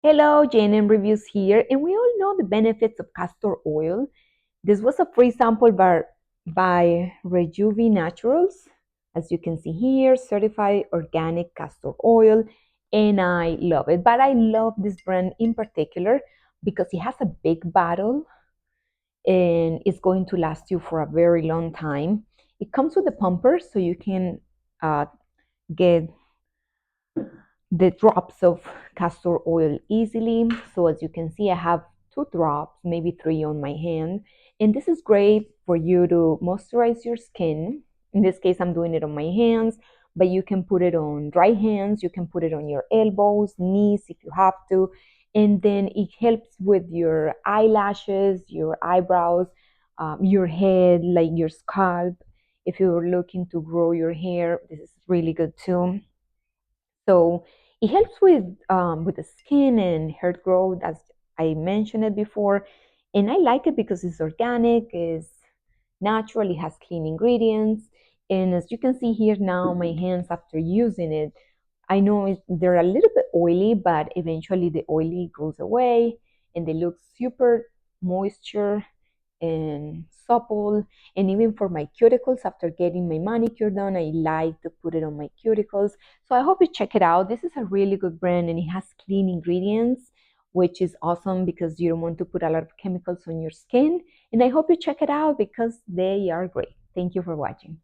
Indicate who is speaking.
Speaker 1: Hello, JNN Reviews here, and we all know the benefits of castor oil. This was a free sample by RejuveNaturals, as you can see here, certified organic castor oil, and I love it. But I love this brand in particular because it has a big bottle and it's going to last you for a very long time. It comes with a pumper, so you can get the drops of castor oil easily. So as you can see, I have 2 drops, maybe 3 on my hand. And this is great for you to moisturize your skin. In this case, I'm doing it on my hands, but you can put it on dry hands. You can put it on your elbows, knees if you have to. And then it helps with your eyelashes, your eyebrows, your head, like your scalp. If you're looking to grow your hair, this is really good too. So it helps with the skin and hair growth, as I mentioned it before. And I like it because it's organic, it's natural, it has clean ingredients. And as you can see here now, my hands after using it, I know they're a little bit oily, but eventually the oily goes away and they look super moisture and supple. And even for my cuticles, after getting my manicure done, I like to put it on my cuticles. So I hope you check it out. This is a really good brand and it has clean ingredients, which is awesome because you don't want to put a lot of chemicals on your skin. And I hope you check it out because they are great. Thank you for watching.